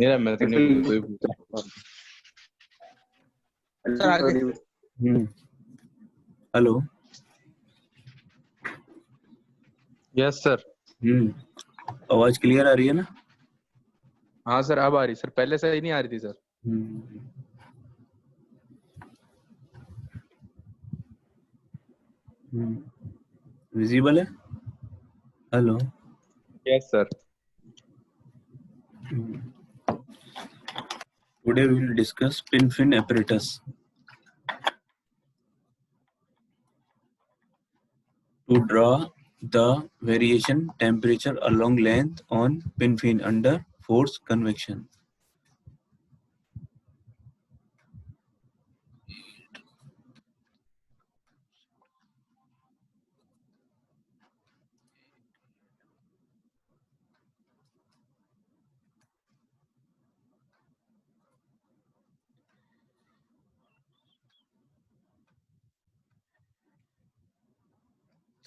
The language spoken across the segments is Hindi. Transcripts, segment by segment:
मेरा मैं तो नहीं कोई पूछा। सर आगे। हेलो। Yes sir. आवाज क्लियर आ रही है ना? हाँ सर अब आ रही सर, पहले से ही नहीं आ रही थी सर। विजिबल है? Hello. Yes sir. Today we will discuss pin-fin apparatus. To draw the variation temperature along length on pin-fin under force convection.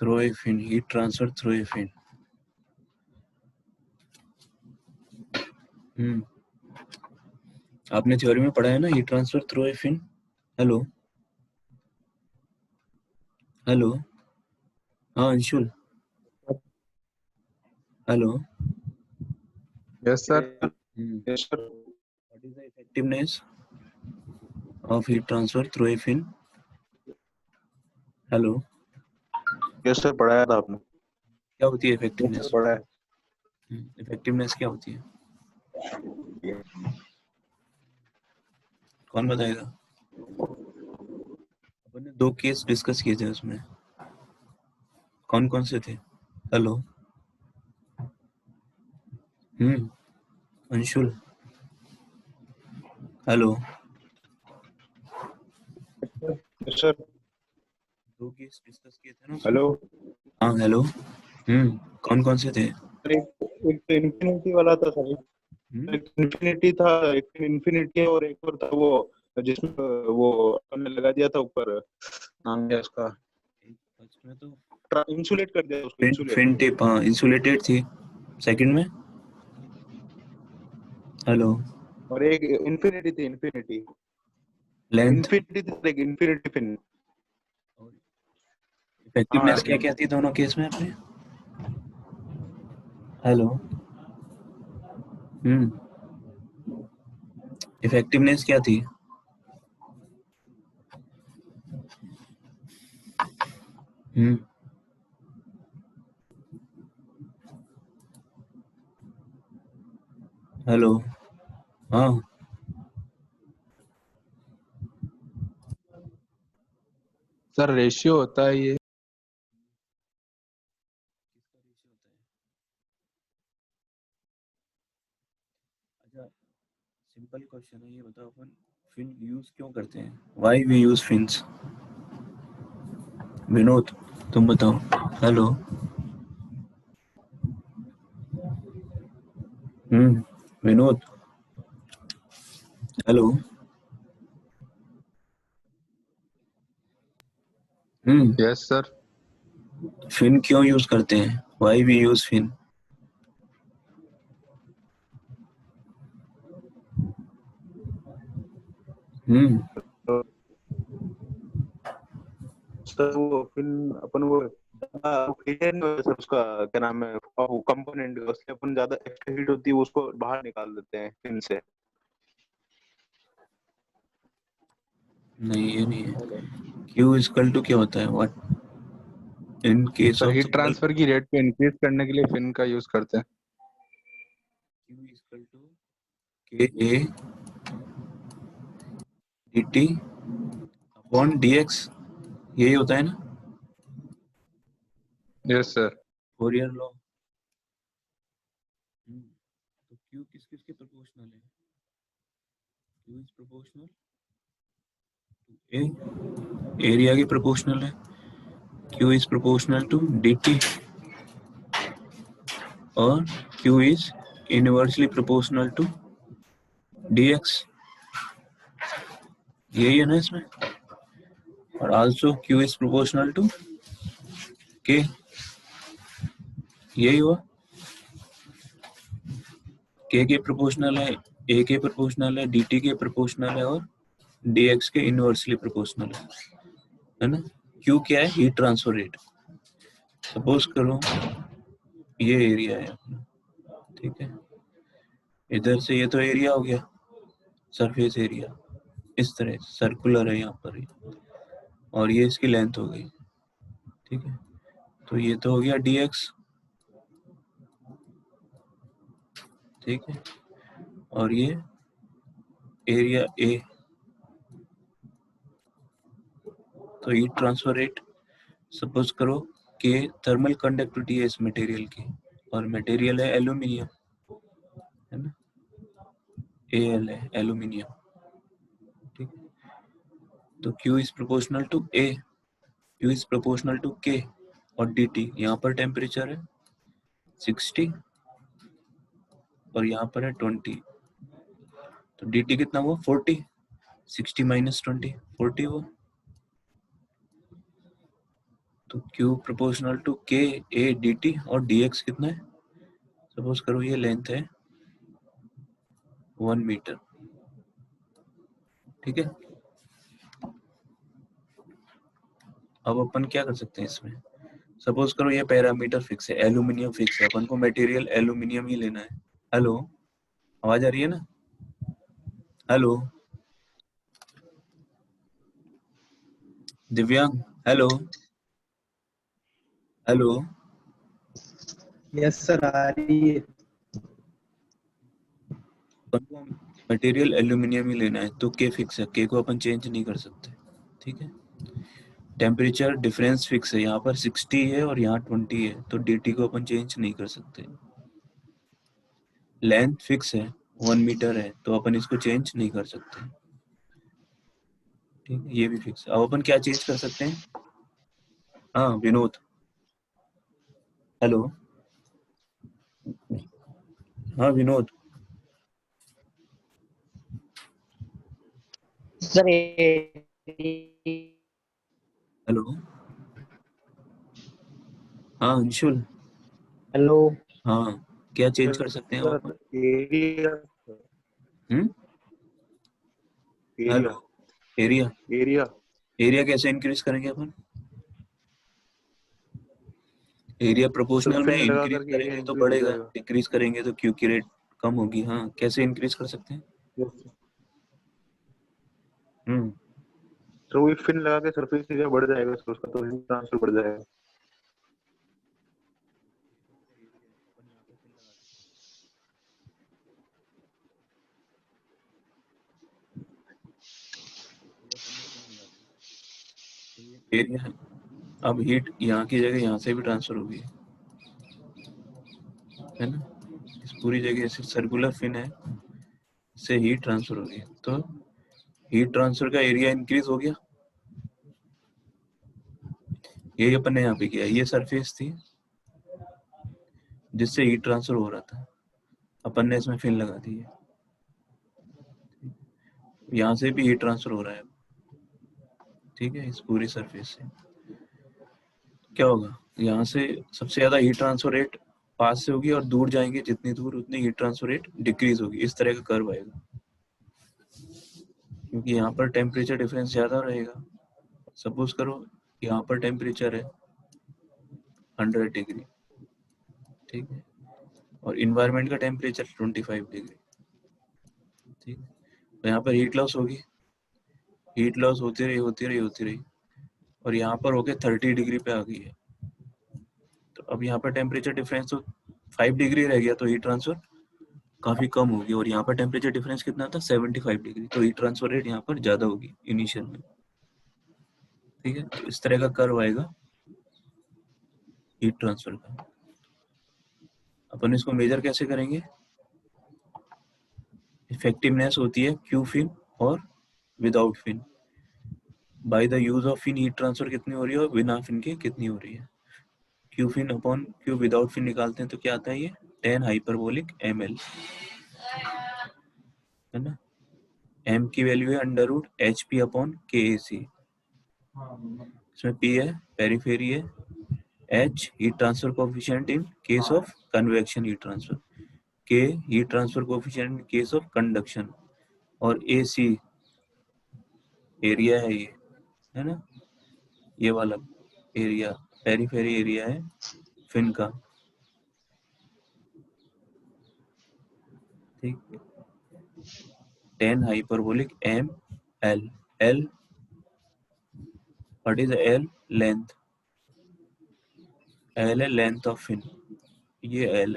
Through a fin, heat transfer through a fin. आपने थ्योरी में पढ़ा है ना, heat transfer through a fin. Hello hello. हाँ Anshul. Hello. Yes sir. Yes sir. What is the effectiveness of heat transfer through a fin? Hello. Yes sir, पढ़ाया था आपने। क्या होती है इफेक्टिवनेस? पढ़ा है। इफेक्टिवनेस क्या होती है? कौन बताएगा? अपन ने 2 केस डिस्कस किए थे उसमें, कौन कौन से थे? Hello. Anshul. Hello. Yes sir. 2 case discuss किए थे ना उसमें? हेलो। हाँ हेलो। कौन कौन से थे? एक तो इन्फिनिटी वाला था सर। एक इन्फिनिटी था, एक इन्फिनिटी और एक और था वो जिसमें वो हमने लगा दिया था ऊपर, नाम क्या उसका, उसमें तो इंसुलेट कर दिया उसको। फिन टिप, हाँ इंसुलेटेड थी। सेकंड में हेलो। और एक इन्फिनिटी थी, लेंथ, इन्फिनिटी फिन। इफेक्टिवनेस क्या क्या थी दोनों केस में अपने? हेलो। इफेक्टिवनेस क्या थी? हेलो। हाँ सर रेशियो होता है ये। अच्छा, सिंपल क्वेश्चन है ये, बताओ अपन फिन यूज क्यों करते हैं? Why we use fins? Vinod तुम बताओ। Hello. Vinod. Hello. Yes sir. Fin क्यों यूज करते हैं? Why we use fin? Sir वो फिन अपन वो सर उसका क्या नाम है, कंपोनेंट उससे अपन ज्यादा एक्स्ट्रा हीट होती है उसको बाहर निकाल देते हैं फिन से। नहीं ये नहीं है। Q इक्वल टू क्या होता है? What in case sir of heat transfer की रेट को इंक्रीज करने के लिए फिन का यूज करते हैं। Q equal to KA dt upon dx, यही होता है ना यस सर। Fourier law? तो Q किस किस के प्रोपोर्शनल है? Q is proportional to A, area के प्रोपोर्शनल है। Q is proportional to dt और Q is inversely proportional to dx, यही है ना इसमें। और also Q is proportional to K, यही हुआ। K के प्रोपोर्शनल है ए के प्रोपोर्शनल है, dt के प्रोपोर्शनल है और dx के इनवर्सली प्रोपोर्शनल है ना। q क्या है? Heat transfer rate. सपोज करो ये एरिया है अपना, ठीक है, इधर से ये तो एरिया हो गया, सरफेस एरिया, इस तरह सर्कुलर है यहाँ पर, और ये इसकी लेंथ हो गई, ठीक है। तो ये तो हो गया dx, ठीक है, और ये एरिया A। तो हीट ट्रांसफर रेट सपोज करो कि थर्मल कंडक्टिविटी है इस मटेरियल की, और मटेरियल है एल्यूमिनियम, है ना, Al है एल्यूमिनियम, ठीक है। तो Q is proportional to A, Q is proportional to K, और dt यहाँ पर टेम्परेचर है 60 और यहाँ पर है 20, तो dt कितना हुआ 40, 60 माइनस 20 40 हुआ। तो Q proportional to K A dt, और dx कितना है, सपोज करो ये लेंथ है 1 मीटर, ठीक है। अब अपन क्या कर सकते हैं इसमें, सपोज करो ये पैरामीटर फिक्स है, एल्यूमिनियम फिक्स है, अपन को मटेरियल एल्यूमिनियम ही लेना है। हेलो, आवाज आ रही है ना? हेलो दिव्यांग, हेलो हेलो। यस सर, आ रही है। अपन को मटेरियल एल्यूमिनियम ही लेना है, तो के फिक्स है, के को अपन चेंज नहीं कर सकते, ठीक है। टेम्परेचर डिफरेंस फिक्स है, यहाँ पर 60 है और यहाँ 20 है, तो dt को अपन चेंज नहीं कर सकते। लेंथ फिक्स है 1 मीटर है, तो अपन इसको चेंज नहीं कर सकते, ठीक है, ये भी फिक्स है। अब अपन क्या चेंज कर सकते हैं? हाँ विनोद, हेलो, हाँ विनोद, सर हेलो, हाँ अंशुल, हेलो हाँ क्या चेंज कर सकते हैं अब अपन? Area hello, area, area area कैसे इंक्रीज करेंगे अपन? एरिया प्रोपोर्शनल में फिन लगा इंक्रीज करके एरिया करेंगे तो इंक्रीज हो बढ़ेगा, जाएगा। डिक्रीज करेंगे तो क्यू की रेट कम होगी। हाँ कैसे इंक्रीज कर सकते हैं? हम्म, तो वो फिन लगा के सरफेस एरिया बढ़ जाएगा, तो उसका तो हीट ट्रांसफर बढ़ जाएगा। एरिया, अब हीट यहाँ की जगह यहाँ से भी ट्रांसफर होगी, है ना, इस पूरी जगह से सर्कुलर फिन है, इससे हीट ट्रांसफर हो रही है, तो हीट ट्रांसफर का एरिया इंक्रीज हो गया। ये अपन ने यहाँ पे किया, ये सरफेस थी जिससे हीट ट्रांसफर हो रहा था, अपन ने इसमें फिन लगा दी है, यहाँ से भी हीट ट्रांसफर हो रहा है, ठीक है, इस पूरी सरफेस से। क्या होगा, यहाँ से सबसे ज्यादा हीट ट्रांसफर रेट पास से होगी, और दूर जाएंगे जितनी दूर उतनी हीट ट्रांसफर रेट डिक्रीज होगी। इस तरह का कर्व आएगा, क्योंकि यहाँ पर टेम्परेचर डिफरेंस ज्यादा रहेगा। सपोज करो यहाँ पर टेम्परेचर है 100 डिग्री, ठीक है, और इन्वायरमेंट का टेम्परेचर 25 डिग्री, ठीक है, तो यहाँ पर हीट लॉस होगी, हीट लॉस होती रही होती रही होती रही, और यहाँ पर होके 30 डिग्री पे आ गई है। तो अब यहाँ पर टेम्परेचर डिफरेंस तो 5 डिग्री रह गया, तो हीट ट्रांसफर काफी कम होगी, और यहाँ पर टेम्परेचर डिफरेंस कितना था 75 डिग्री, तो हीट ट्रांसफर रेट यहाँ पर ज्यादा होगी इनिशियल में, ठीक है। तो इस तरह का कर्व आएगा हीट ट्रांसफर का। अपन इसको मेजर कैसे करेंगे? इफेक्टिवनेस होती है क्यू फिन और without fin, by the use of fin heat transfer कितनी हो रही है और बिना फिन के कितनी हो रही है। Q fin upon Q without fin निकालते हैं तो क्या आता है, ये 10 हाइपरबोलिक ml, है ना। m की वैल्यू है under root HP upon KAC, इसमें P है पेरीफेरी है, H heat transfer coefficient in case of convection heat transfer, K heat transfer coefficient in case of conduction, और AC एरिया है, ये है ना, ये वाला एरिया पेरीफेरी एरिया है फिन का, ठीक। tan hyperbolic ML, L what is L, length, L है लेंथ ऑफ फिन, ये L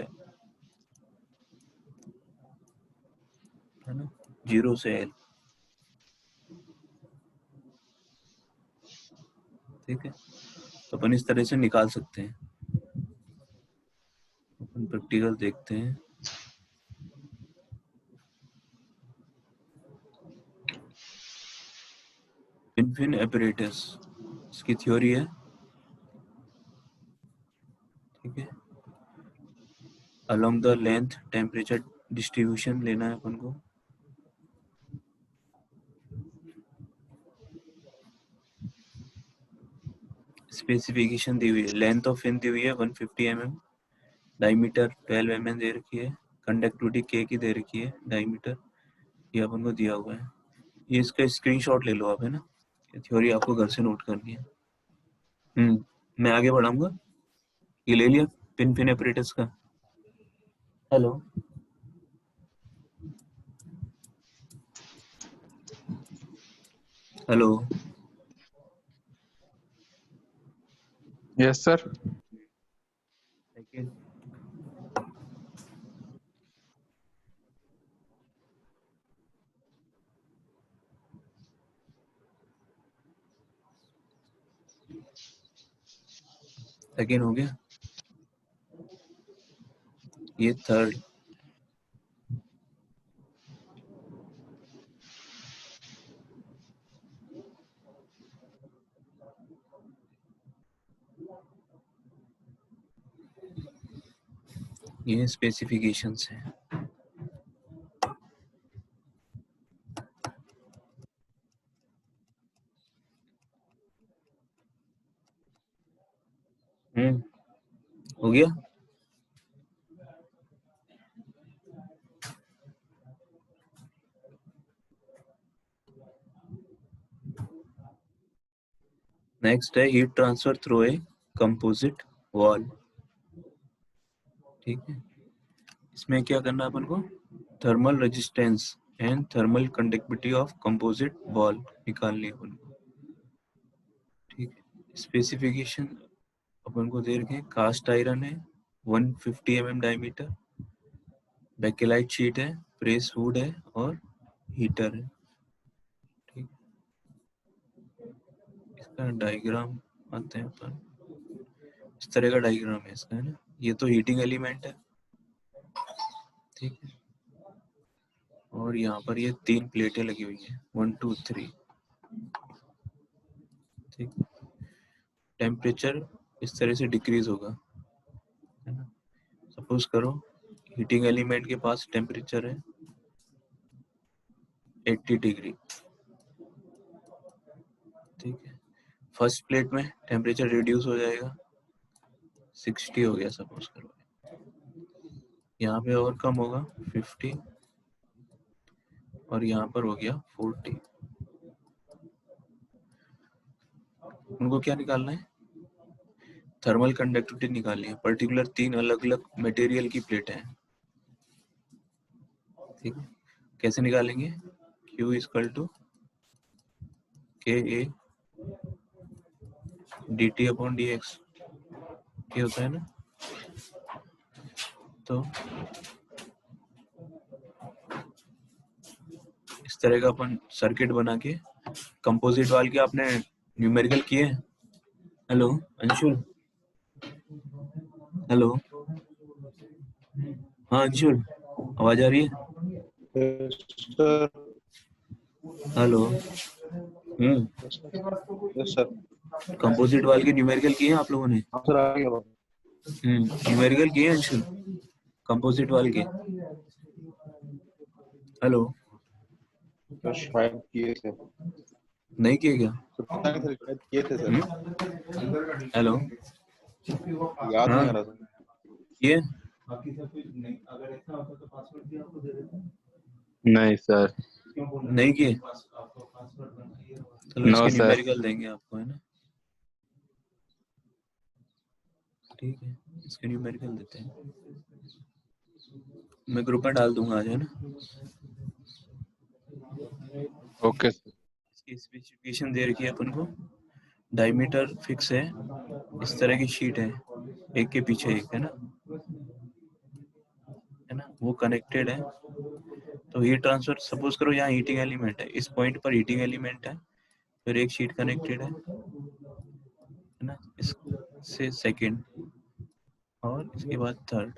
है ना, 0 से L, ठीक है। तो अपन इस तरह से निकाल सकते हैं। अपन प्रैक्टिकल देखते हैं। फिन एपरेटस, इसकी थ्योरी है, ठीक है। Along the length temperature distribution लेना है अपन को। स्पेसिफिकेशन दी हुई है, लेंथ ऑफ फिन दी हुई है 150 mm, डायमीटर 12 mm दे रखी है, कंडक्टिविटी K की दे रखी है, डायमीटर ये अपन को दिया हुआ है। ये इसका स्क्रीनशॉट ले लो आप, है ना, ये थ्योरी आपको घर से नोट करनी है। मैं आगे बढ़ाऊंगा। ये ले लिया फिन एपरेटस का। Hello, hello, yes sir. Second, second हो गया, ये थर्ड। ये स्पेसिफिकेशंस हैं। हो गया। नेक्स्ट है heat transfer through a composite wall, ठीक है। इसमें क्या करना है अपन को, thermal resistance and thermal conductivity of composite wall निकालनी है अपन को, ठीक है। स्पेसिफिकेशन अपन को दे रखे हैं, कास्ट आयरन है 150 mm डायमीटर, बेकेलाइट शीट है, प्रेस वुड है और हीटर है, ठीक। इसका डायग्राम आते हैं अपन, इस तरह का डायग्राम है इसका, है ना। ये तो हीटिंग एलिमेंट है, ठीक है। और यहाँ पर ये 3 प्लेटें लगी हुई हैं, 1 2 3, ठीक। टेम्परेचर इस तरह से डिक्रीज होगा, है ना। सपोज करो हीटिंग एलिमेंट के पास टेम्परेचर है 80 डिग्री, ठीक है। फर्स्ट प्लेट में टेम्परेचर रिड्यूस हो जाएगा, 60 हो गया सपोज करो, यहाँ पे और कम होगा 50, और यहाँ पर हो गया 40। उनको क्या निकालना है, थर्मल कंडक्टिविटी निकालनी है, पर्टिकुलर 3 अलग अलग मटेरियल की प्लेटें हैं, ठीक है। कैसे निकालेंगे, Q equal to KA dt upon dx, ये होता है ना। तो इस तरह का अपन सर्किट बना के, कंपोजिट वाल के आपने न्यूमेरिकल किए हैं। हेलो अंशुल, हेलो, हाँ अंशुल, आवाज आ रही है, sir. Hello. Yes sir. Composite वाल के न्यूमेरिकल किए हैं आप लोगों ने? हाँ सर, आ गया। न्यूमेरिकल किए हैं अंशुल कंपोजिट वाल के? हेलो, तो शायद किए थे, नहीं किए क्या? तो पता नहीं सर, शायद किए थे सर। हेलो, याद हाँ नहीं आ रहा सर। ये बाकी सब कुछ नहीं, अगर ऐसा होता तो पासवर्ड भी आपको दे देते हैं। नहीं सर। क्यों बोल नहीं किए? आपको पासवर्ड बनाइए। चलो No, इसके sir. न्यूमेरिकल देंगे आपको, है ना? ठीक है, इसके न्यूमेरिकल देते हैं, मैं ग्रुप में डाल दूंगा आज, है ना? Okay sir. इसकी स्पेसिफिकेशन दे रखी है अपन को, डायमीटर फिक्स है, इस तरह की शीट है, एक के पीछे एक, है ना? वो कनेक्टेड है। तो हीट ट्रांसफर, सपोज करो यहाँ हीटिंग एलिमेंट है, इस पॉइंट पर हीटिंग एलिमेंट है, फिर एक शीट कनेक्टेड है ना, इससे सेकंड, और इसके बाद थर्ड।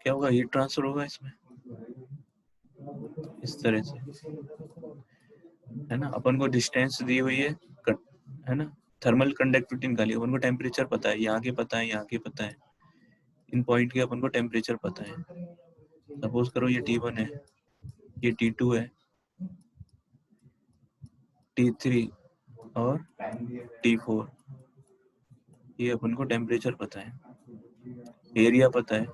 क्या होगा? हीट ट्रांसफर होगा इसमें इस तरह से, है ना? अपन को डिस्टेंस दी हुई है ना? थर्मल कंडक्टिविटी निकाली, अपन को टेम्परेचर पता है, यहाँ के पता है, यहाँ के पता है, इन पॉइंट के अपन को टेम्परेचर पता है। सपोज करो ये T1 है, ये T2 है, T3 और T4, ये अपन को टेम्परेचर पता है, एरिया पता है,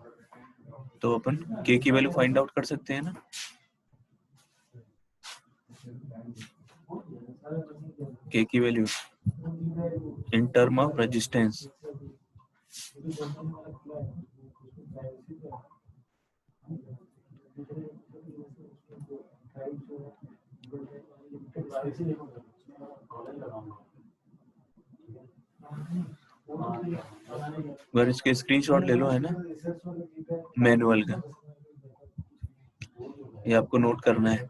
तो अपन K की वैल्यू फाइंड आउट कर सकते हैं ना? K की value in term of resistance, अगर इसके स्क्रीनशॉट ले लो, है ना, मैनुअल का, ये आपको नोट करना है।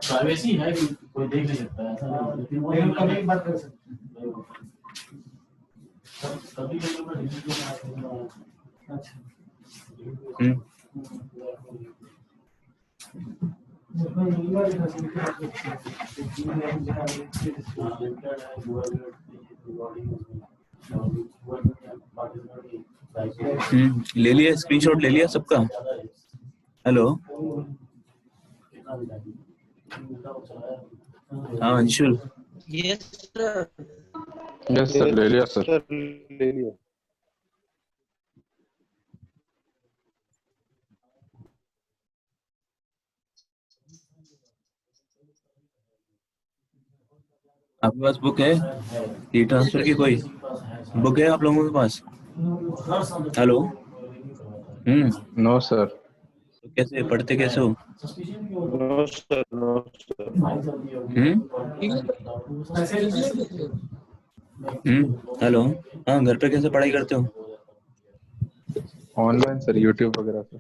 प्राइवेसी है कि कोई देख नहीं सकता है, ऐसा नहीं, कभी बात कर सकते हैं, कभी अच्छा। ले लिया स्क्रीनशॉट, ले लिया सबका? हेलो, हाँ अंशुल। यस सर, ले लिया सर। ले लिया। आपके पास बुक है हीट ट्रांसफर की? कोई बुक है आप लोगों के पास? हेलो। No sir. तो कैसे पढ़ते, कैसे हो? No sir, no sir. Hello, हाँ, घर पे कैसे पढ़ाई करते हो? ऑनलाइन सर, यूट्यूब वगैरह सर।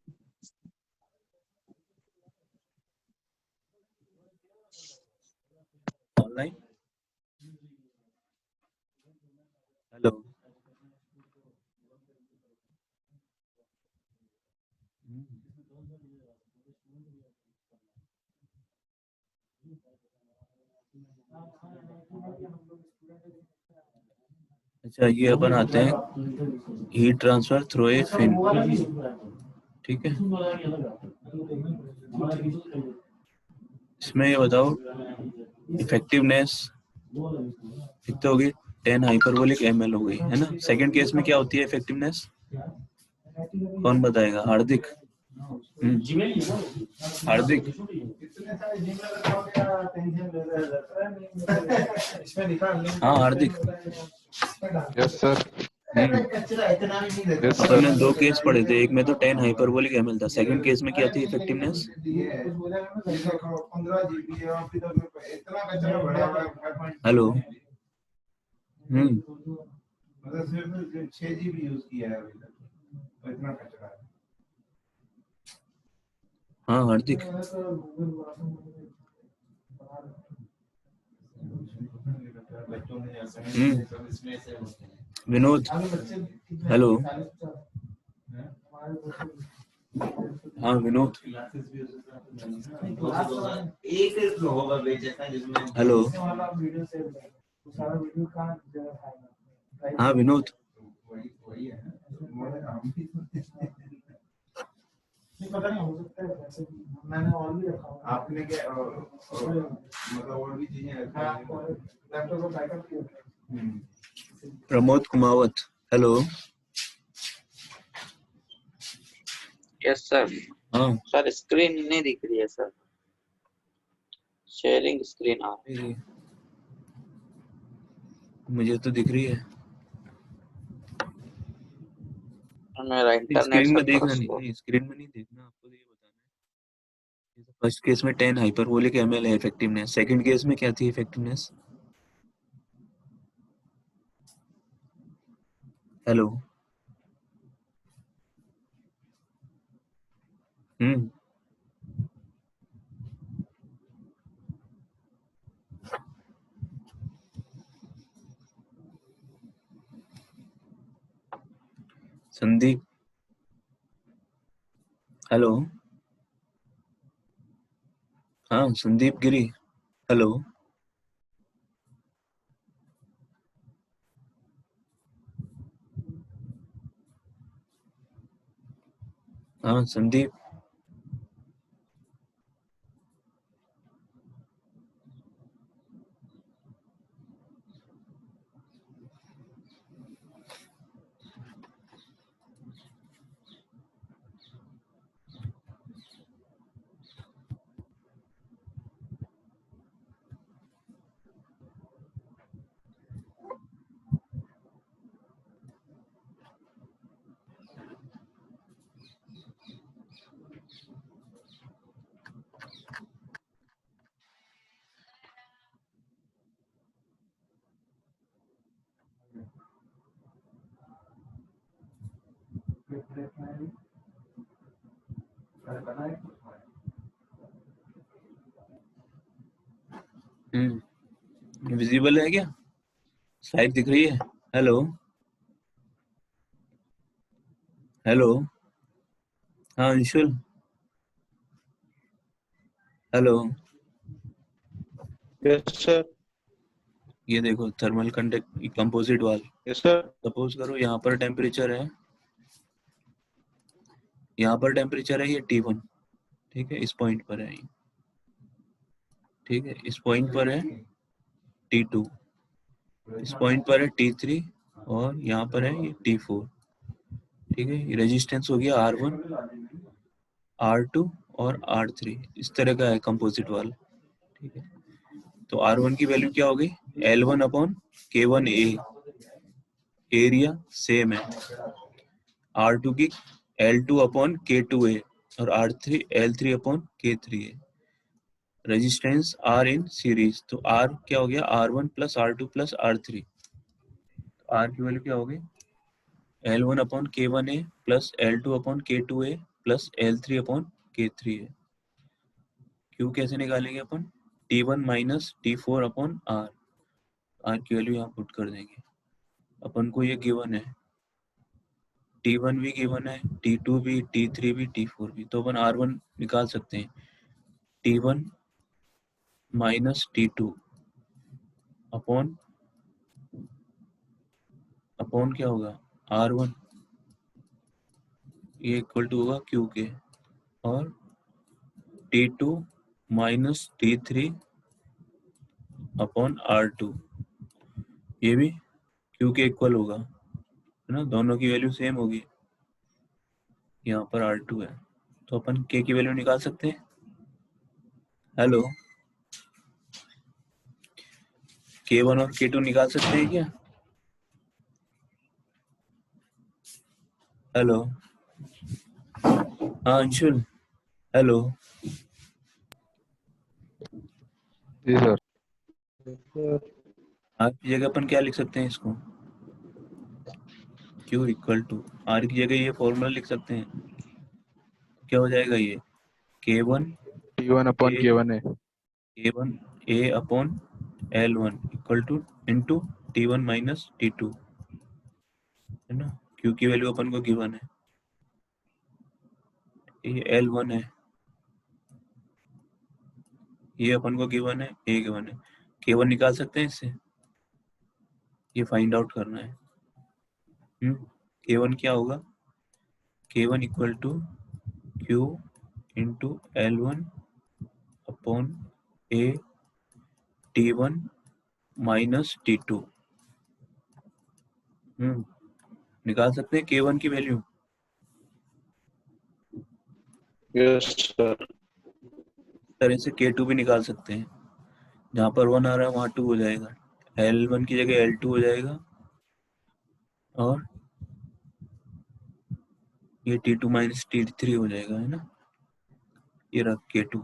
ऑनलाइन? हेलो, अच्छा, ये अपन आते हैं heat transfer through a fin, ठीक है? इसमें ये बताओ इफेक्टिवनेस कितनी होगी? 10 हाइपरबोलिक ml हो गई, है ना? सेकंड केस में क्या होती है इफेक्टिवनेस? कौन बताएगा? हार्दिक। हार्दिक, हाँ हार्दिक। Yes sir. यस अपन ने सर। 2 केस पढ़े थे, एक में तो 10 हाइपरबोलिक ml था, सेकंड केस में क्या थी इफेक्टिवनेस? हेलो, मतलब सिर्फ 6 GB यूज किया है अभी तक, तो इतना कचरा है। हाँ हार्दिक। विनोद, हेलो। हाँ विनोद, एक होगा पेज ऐसा जिसमें हेलो। वाला वीडियो सेव है, वो सारा वीडियो कहाँ जगह खाएगा? हाँ विनोद, वही है नहीं पता नहीं, हो सकता है वैसे भी। मैंने और भी रखा हुआ है। आपने क्या मतलब और भी चीजें रखा है और लैपटॉप का बैकअप किया। Pramod Kumawat, hello. Yes sir. हाँ सर स्क्रीन नहीं दिख रही है सर, शेयरिंग स्क्रीन आ मुझे तो दिख रही है, मेरा इंटरनेट स्क्रीन में सर थोड़ा देखना नहीं, स्लो। नहीं स्क्रीन में नहीं देखना, आपको तो ये बताना है। फर्स्ट केस में 10 हाइपरबोलिक ml है इफेक्टिवनेस, सेकंड केस में क्या थी इफेक्टिवनेस? हेलो। हम्म, संदीप, हेलो। हाँ संदीप गिरी, हेलो। हाँ संदीप, विजिबल है क्या? स्लाइड दिख रही है? Hello, hello. हाँ अंशुल, हेलो। Yes sir. ये देखो थर्मल कंडक्ट कंपोजिट वाल, यस सर। सपोज करो यहाँ पर टेम्परेचर है, यहाँ पर टेम्परेचर है ये T1, ठीक है, इस पॉइंट पर है ये, ठीक है, इस पॉइंट पर है T2, इस पॉइंट पर है T3 और यहाँ पर है ये T4, ठीक है। ये रेजिस्टेंस हो गया R1, R2 और R3, इस तरह का है कंपोजिट वाल, ठीक है। तो R1 की वैल्यू क्या हो गई? L1 upon K1A, area same है। R2 की L2 अपॉन K2A और R3 L3 upon K3A। Resistance R in series, तो R क्या हो गया? R1 plus R2 plus R3। R की वैल्यू क्या हो गई? L1 upon K1A plus L2 upon K2A plus L3 upon K3A। Q कैसे निकालेंगे अपन? T1 minus T4 upon R। R की वैल्यू यहाँ पुट कर देंगे, अपन को ये गिवन है, T1 भी गिवन है, T2 भी, T3 भी, T4 भी, तो अपन R1 निकाल सकते हैं। T1 minus T2 upon upon क्या होगा? R1, ये इक्वल टू होगा Q के, और T2 minus T3 upon R2, ये भी Q के इक्वल होगा, है ना, दोनों की वैल्यू सेम होगी। यहाँ पर R2 है, तो अपन K की वैल्यू निकाल सकते हैं। हेलो, K1 और K2 निकाल सकते हैं क्या? हेलो, हाँ अंशुल, हेलो। जी सर। R की जगह अपन क्या लिख सकते हैं इसको? Q इक्वल टू R की जगह ये फॉर्मूला लिख सकते हैं, क्या हो जाएगा ये? K1 T1 upon A, K1 है। K1 A upon L1 equal two into T1 minus T2, है ना। Q की वैल्यू अपन को गिवन है, ये L1 है, ये अपन को गिवन है, A गिवन है, K1 निकाल सकते हैं इससे, ये फाइंड आउट करना है। K1 क्या होगा, K1 equal to Q into L1 upon A T1 minus T2। निकाल सकते हैं K1 की वैल्यू। Yes sir. तरह से K2 भी निकाल सकते हैं, जहां पर 1 आ रहा है वहां 2 हो जाएगा, L1 की जगह L2 हो जाएगा, और ये T2 माइनस T3 हो जाएगा, है ना। ये रहा K2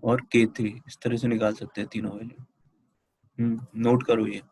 और K3, इस तरह से निकाल सकते हैं तीनों वैल्यू। नोट करो ये।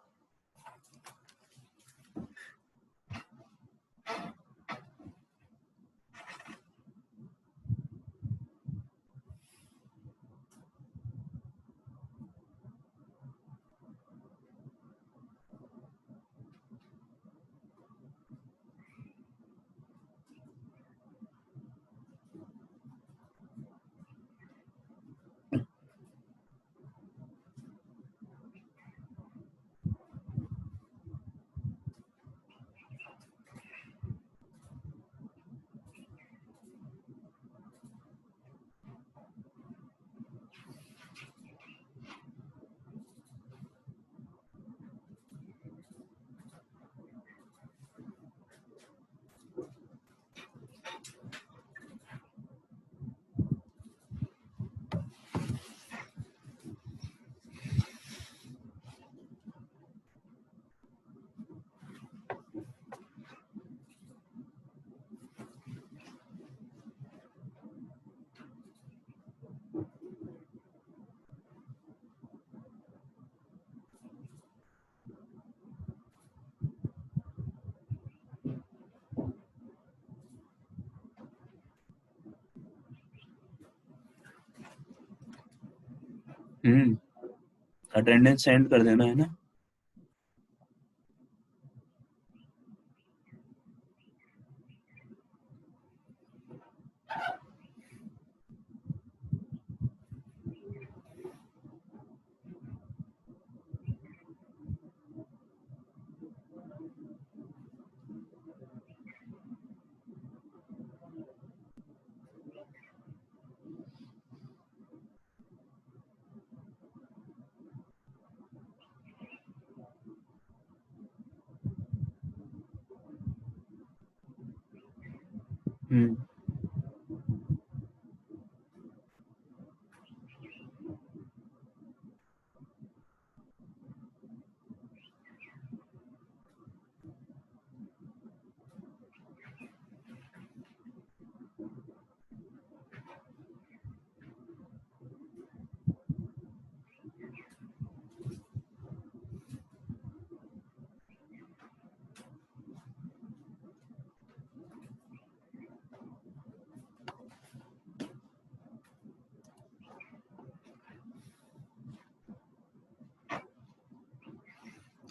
अटेंडेंस सेंड कर देना, है ना।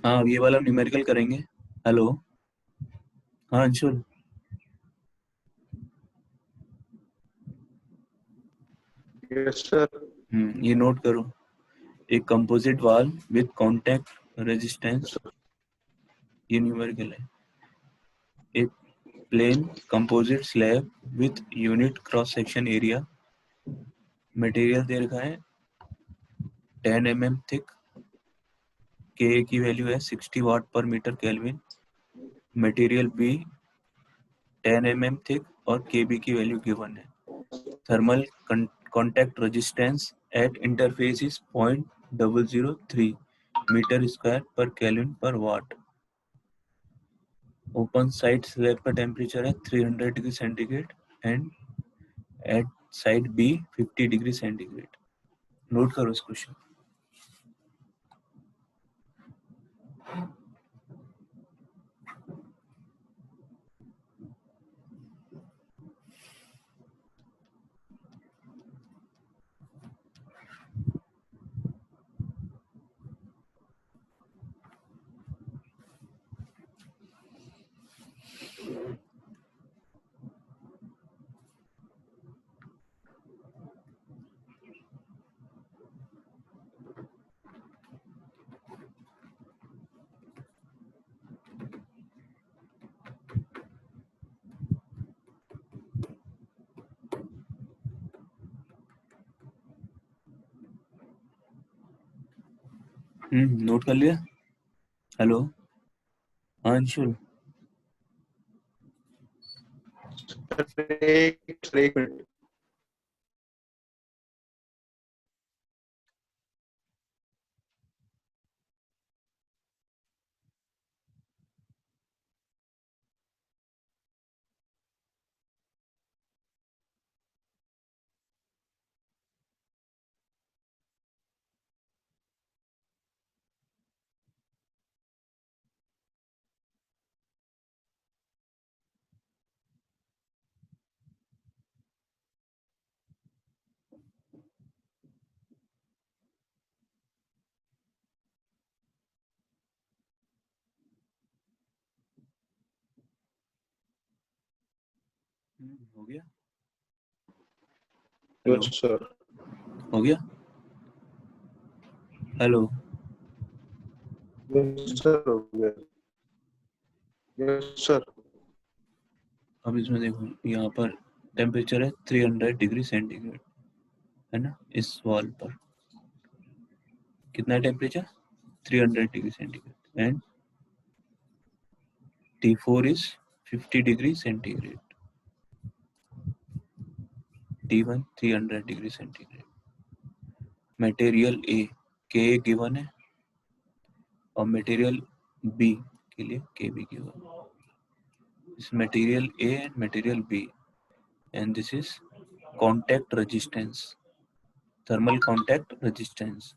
हाँ, ये वाला न्यूमेरिकल करेंगे। हेलो, हाँ अंशुल। Yes sir. ये नोट करो, एक composite wall with contact resistance, ये न्यूमेरिकल है। एक plane composite slab with unit cross section area, material दे रखा है 10 mm थिक, Ka की वैल्यू है 60 वाट पर metre kelvin, material B 10 mm thick और Kb की वैल्यू गिवन है। Thermal contact resistance at interface is 0.003 meter square per Kelvin per watt. Open side slab का टेम्परेचर है 300 degree centigrade and at side B 50 degree centigrade. Note करो इस क्वेश्चन। नोट कर लिया। हेलो हाँ अंशुल। एक मिनट। हो गया। Hello yes sir. हो गया। हेलो यस सर हो गया। Yes sir. अब इसमें देखो यहाँ पर टेम्परेचर है 300 डिग्री सेंटीग्रेड है ना। इस वॉल पर कितना temperature 300 degree centigrade and T4 is 50 degree centigrade. T1 300 degree centigrade. Material A K given है और मटेरियल B के लिए K भी given. This material A and material B and this is contact resistance, thermal contact resistance।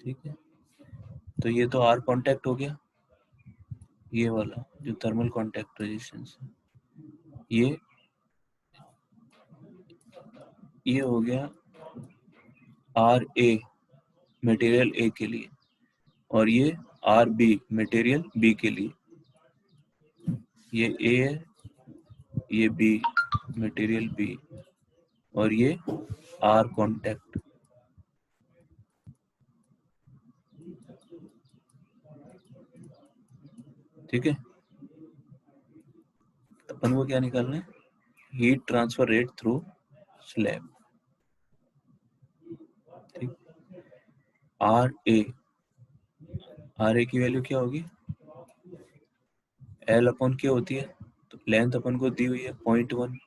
ठीक है, तो ये तो R contact हो गया, ये वाला जो थर्मल कॉन्टैक्ट रेजिस्टेंस है ये हो गया आर ए मटेरियल ए के लिए और ये आर बी मटेरियल बी के लिए। ये ए है, ये बी मटेरियल बी और ये आर कॉन्टैक्ट। ठीक है, अपन को क्या निकालना है, heat transfer rate through slab. ठीक, आर ए की वैल्यू क्या होगी, एल अपॉन के होती है, तो लेंथ अपन को दी हुई है 0.1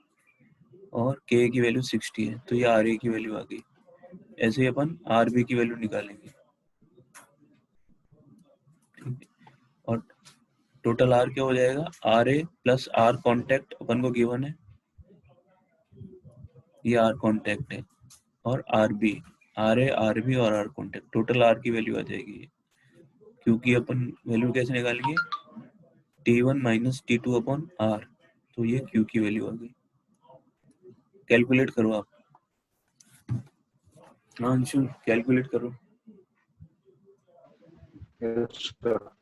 और के की वैल्यू 60 है, तो ये आर ए की वैल्यू आ गई। ऐसे ही अपन आर बी की वैल्यू निकालेंगे। और टोटल आर क्या हो जाएगा, R A plus R contact अपन को गिवन है, ये आर कॉन्टैक्ट है और R B, R A R B और आर कॉन्टैक्ट, टोटल आर की वैल्यू आ जाएगी। क्योंकि अपन वैल्यू कैसे निकालेंगे, T1 minus T2 upon are, तो ये Q की वैल्यू आ गई। कैलकुलेट करो आप। हाँ अंशु कैलकुलेट करो। Yes sir.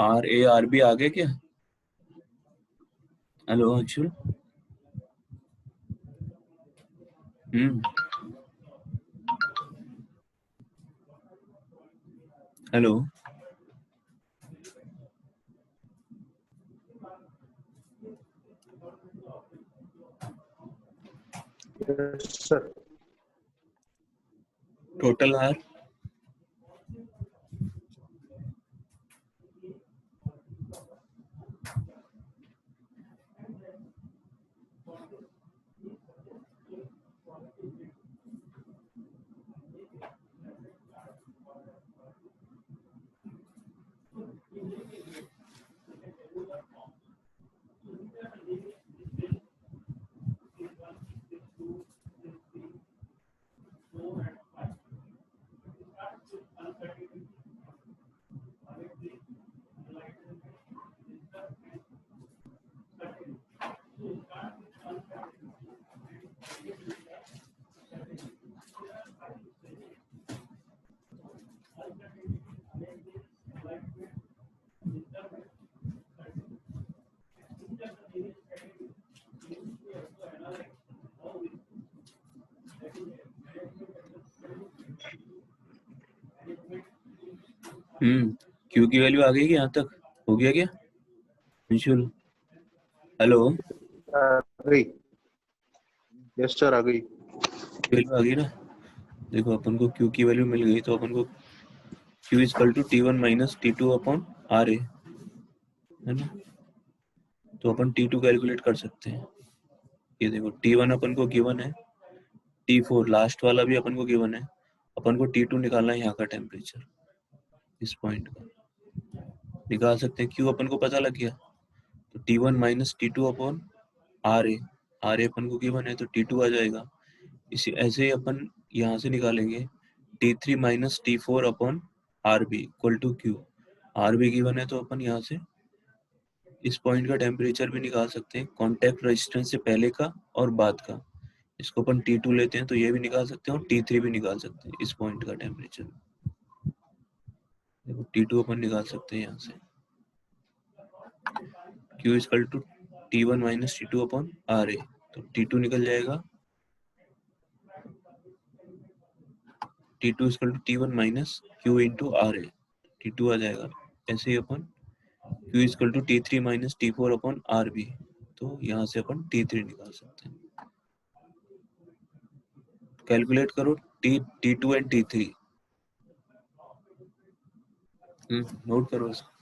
R A R B आ गए क्या, hello Anshu. Hello sir total R Q की वैल्यू आ गई क्या? यहाँ तक हो गया क्या अंशुल? हेलो, आ गई। यस सर आ गई। वैल्यू आ गई ना? देखो अपन को क्यू की वैल्यू मिल गई, तो अपन को Q is equal to T1 minus T2 upon R A, है ना? तो अपन T2 कैलकुलेट कर सकते हैं। ये देखो T1 अपन को गिवन है, T4 लास्ट वाला भी अपन को गिवन है। अपन को T2 निकालना है यहाँ का टेम्परेचर, इस पॉइंट का निकाल सकते हैं। क्यू अपन को पता लग गया, तो T1 minus T2 upon R A अपन को गिवन है, तो T2 आ जाएगा। इसी ऐसे ही अपन यहाँ से निकालेंगे T3 minus T4 upon R B equal to Q. R B given है, तो अपन यहाँ से इस पॉइंट का टेम्परेचर भी निकाल सकते हैं, कॉन्टैक्ट रेजिस्टेंस से पहले का और बाद का। इसको अपन T2 लेते हैं तो ये भी निकाल सकते हैं, और T3 भी निकाल सकते हैं इस पॉइंट का टेम्परेचर। देखो T2 अपन निकाल सकते हैं यहाँ से, Q is equal to T1 minus T2 upon R A, तो T2 निकल जाएगा, T2 is equal to T1 minus Q into R A, T2 आ जाएगा। ऐसे ही अपन Q is equal to T3 minus T4 upon R B, तो यहाँ से अपन T3 निकाल सकते हैं। कैलकुलेट करो T2 एंड T3, नोट करो इसको।